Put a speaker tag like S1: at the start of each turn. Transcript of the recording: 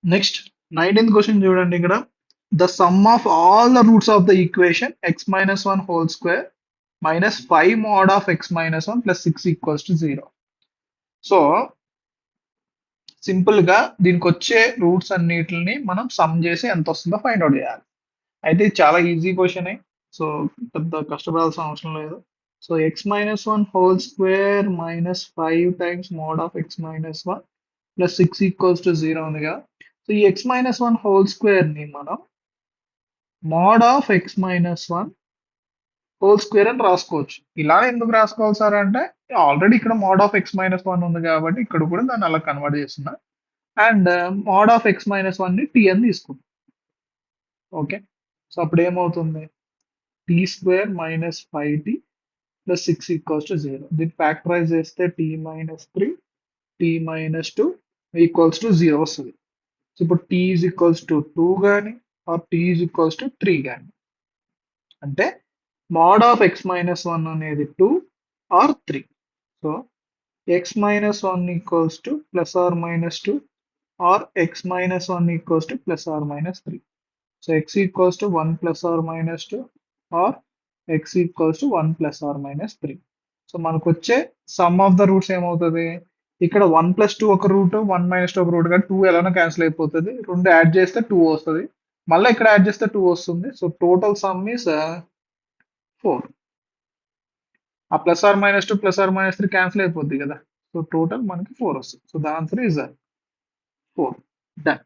S1: Next 19th question చూడండి ఇక్కడ. The sum of all the roots of the equation X minus one whole square minus 5 mode of x minus one plus 6 equals to 0. So simple గా దీనికి వచ్చే roots అన్నిటిని మనం some చేసి ఎంత వస్తుందో ఫైండ్ అవుట్ చేయాలి. అయితే ఇది చాలా ఈజీ క్వశ్చన్. సో పెద్ద కష్టపడాల్సిన అవసరం లేదు. So x minus one whole square minus 5 times mode of x minus one plus 6 equals to 0 ఉంది కదా. సో ఈ X minus one whole square ని మనం mode of x minus one whole square అని రాసుకోవచ్చు. ఇలా ఎందుకు రాసుకోవాలి సార్ అంటే ఆల్రెడీ ఇక్కడ mode of x minus one ఉంది కాబట్టి ఇక్కడ కూడా దాన్ని అలా కన్వర్ట్ చేస్తున్నా. And mode of x minus one ని టీ అని తీసుకుంటాం. ఓకే, సో అప్పుడు ఏమవుతుంది, t square minus 5t plus 6 equals to 0. దీన్ని ఫ్యాక్టరైజ్ చేస్తే t minus 3 t minus 2 equals to 0 వస్తుంది. సో ఇప్పుడు టీ ఈజ్ ఈక్వల్స్ టు 2 కానీ or t is equals to 3 కానీ, అంటే mod of x minus one అనేది 2 or 3. So x minus one equals to plus or minus 2 or x minus one equals to plus or minus 3. So x equals to 1 plus or minus 2 or x equals to 1 plus or minus 3. So మనకు వచ్చే some of the roots ఏమవుతుంది, ఇక్కడ 1 plus 2 ఒక route, 1 minus 2 ఒక route, కానీ 2 ఎలానో cancel అయిపోతుంది. రెండు యాడ్ చేస్తే 2 వస్తుంది, మళ్ళీ ఇక్కడ యాడ్ చేస్తే 2 వస్తుంది. So total sum is 4. ఆ plus or minus 2 plus or minus 3 cancel అయిపోద్ది కదా. సో టోటల్ మనకి 4 వస్తుంది. So the answer is 4. Done.